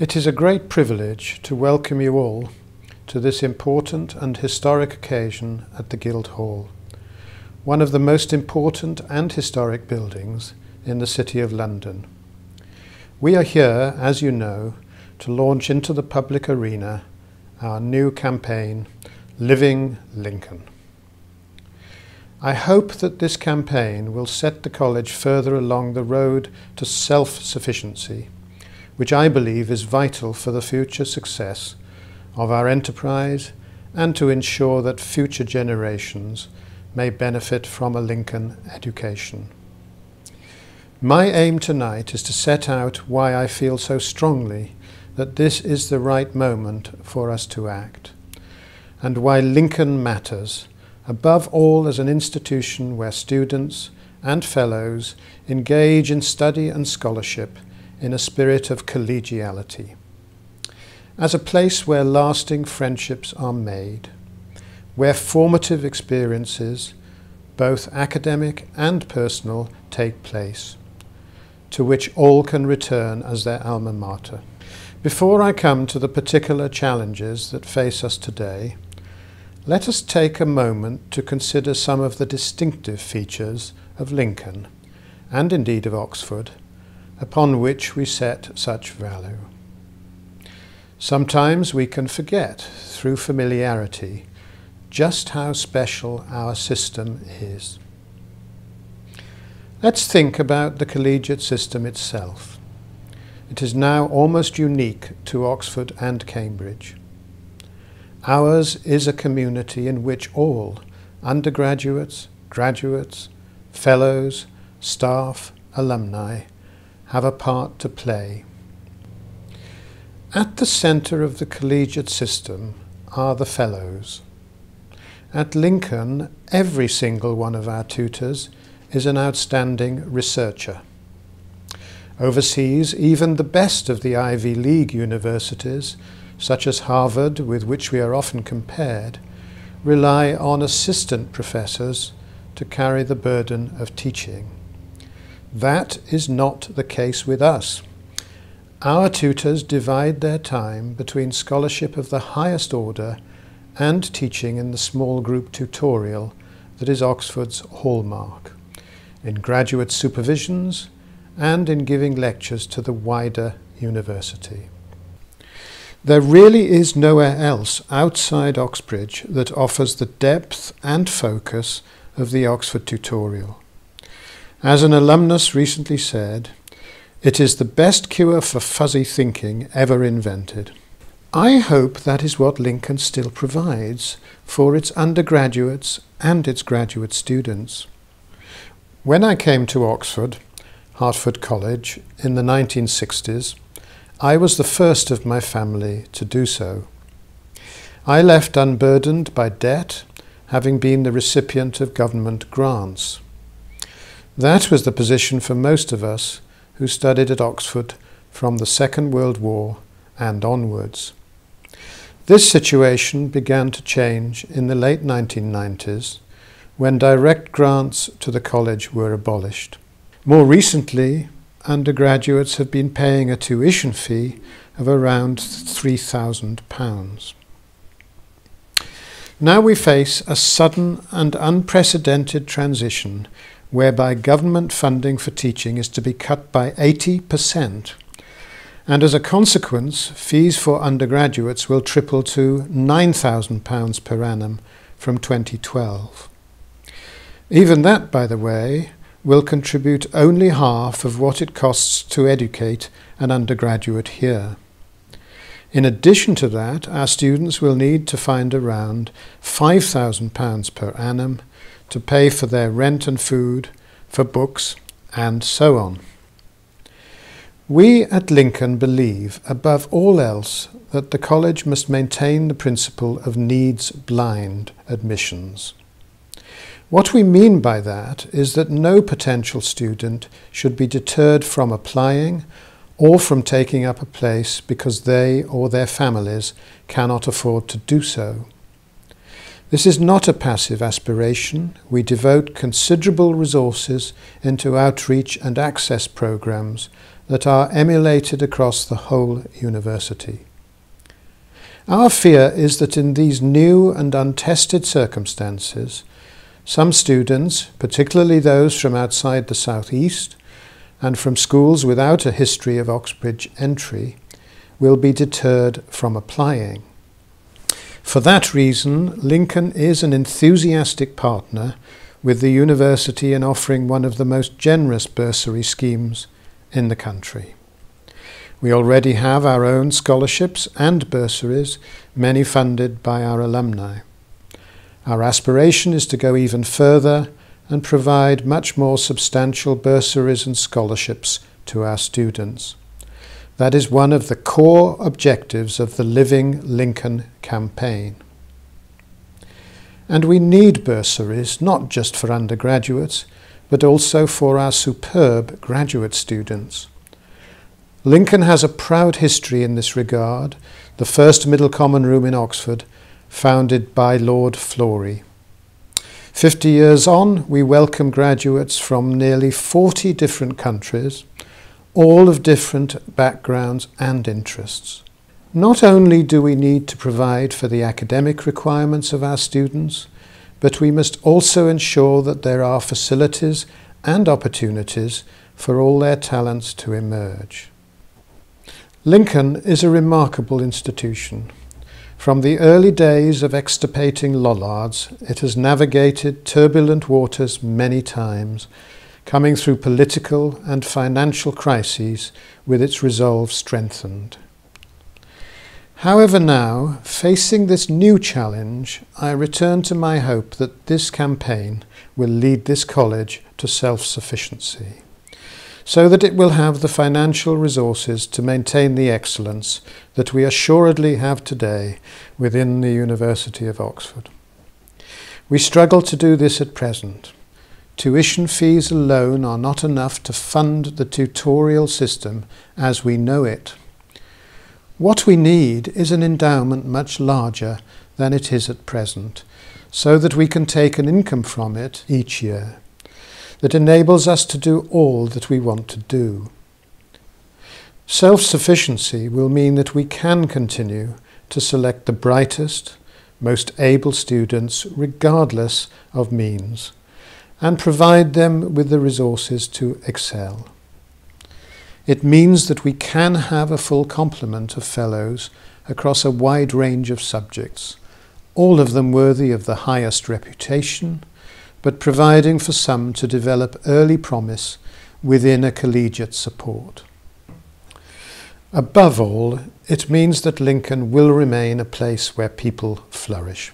It is a great privilege to welcome you all to this important and historic occasion at the Guildhall, one of the most important and historic buildings in the City of London. We are here, as you know, to launch into the public arena our new campaign, Living Lincoln. I hope that this campaign will set the college further along the road to self-sufficiency, which I believe is vital for the future success of our enterprise and to ensure that future generations may benefit from a Lincoln education. My aim tonight is to set out why I feel so strongly that this is the right moment for us to act, and why Lincoln matters, above all as an institution where students and fellows engage in study and scholarship in a spirit of collegiality, as a place where lasting friendships are made, where formative experiences, both academic and personal, take place, to which all can return as their alma mater. Before I come to the particular challenges that face us today, let us take a moment to consider some of the distinctive features of Lincoln, and indeed of Oxford, upon which we set such value. Sometimes we can forget, through familiarity, just how special our system is. Let's think about the collegiate system itself. It is now almost unique to Oxford and Cambridge. Ours is a community in which all, undergraduates, graduates, fellows, staff, alumni, have a part to play. At the centre of the collegiate system are the fellows. At Lincoln, every single one of our tutors is an outstanding researcher. Overseas, even the best of the Ivy League universities, such as Harvard, with which we are often compared, rely on assistant professors to carry the burden of teaching. That is not the case with us. Our tutors divide their time between scholarship of the highest order and teaching in the small group tutorial that is Oxford's hallmark, in graduate supervisions and in giving lectures to the wider university. There really is nowhere else outside Oxbridge that offers the depth and focus of the Oxford tutorial. As an alumnus recently said, it is the best cure for fuzzy thinking ever invented. I hope that is what Lincoln still provides for its undergraduates and its graduate students. When I came to Oxford, Hertford College, in the 1960s, I was the first of my family to do so. I left unburdened by debt, having been the recipient of government grants. That was the position for most of us who studied at Oxford from the Second World War and onwards. This situation began to change in the late 1990s, when direct grants to the college were abolished. More recently, undergraduates have been paying a tuition fee of around £3,000. Now we face a sudden and unprecedented transition whereby government funding for teaching is to be cut by 80%, and as a consequence, fees for undergraduates will triple to £9,000 per annum from 2012. Even that, by the way, will contribute only half of what it costs to educate an undergraduate here. In addition to that, our students will need to find around £5,000 per annum to pay for their rent and food, for books, and so on. We at Lincoln believe, above all else, that the college must maintain the principle of needs-blind admissions. What we mean by that is that no potential student should be deterred from applying or from taking up a place because they or their families cannot afford to do so. This is not a passive aspiration. We devote considerable resources into outreach and access programs that are emulated across the whole university. Our fear is that in these new and untested circumstances, some students, particularly those from outside the southeast and from schools without a history of Oxbridge entry, will be deterred from applying. For that reason, Lincoln is an enthusiastic partner with the university in offering one of the most generous bursary schemes in the country. We already have our own scholarships and bursaries, many funded by our alumni. Our aspiration is to go even further and provide much more substantial bursaries and scholarships to our students. That is one of the core objectives of the Living Lincoln campaign. And we need bursaries not just for undergraduates, but also for our superb graduate students. Lincoln has a proud history in this regard, the first middle common room in Oxford, founded by Lord Florey. 50 years on, we welcome graduates from nearly 40 different countries, all of different backgrounds and interests. Not only do we need to provide for the academic requirements of our students, but we must also ensure that there are facilities and opportunities for all their talents to emerge. Lincoln is a remarkable institution. From the early days of extirpating Lollards, it has navigated turbulent waters many times, coming through political and financial crises with its resolve strengthened. However now, facing this new challenge, I return to my hope that this campaign will lead this college to self-sufficiency, so that it will have the financial resources to maintain the excellence that we assuredly have today within the University of Oxford. We struggle to do this at present. Tuition fees alone are not enough to fund the tutorial system as we know it. What we need is an endowment much larger than it is at present, so that we can take an income from it each year that enables us to do all that we want to do. Self-sufficiency will mean that we can continue to select the brightest, most able students regardless of means, and provide them with the resources to excel. It means that we can have a full complement of fellows across a wide range of subjects, all of them worthy of the highest reputation, but providing for some to develop early promise within a collegiate support. Above all, it means that Lincoln will remain a place where people flourish.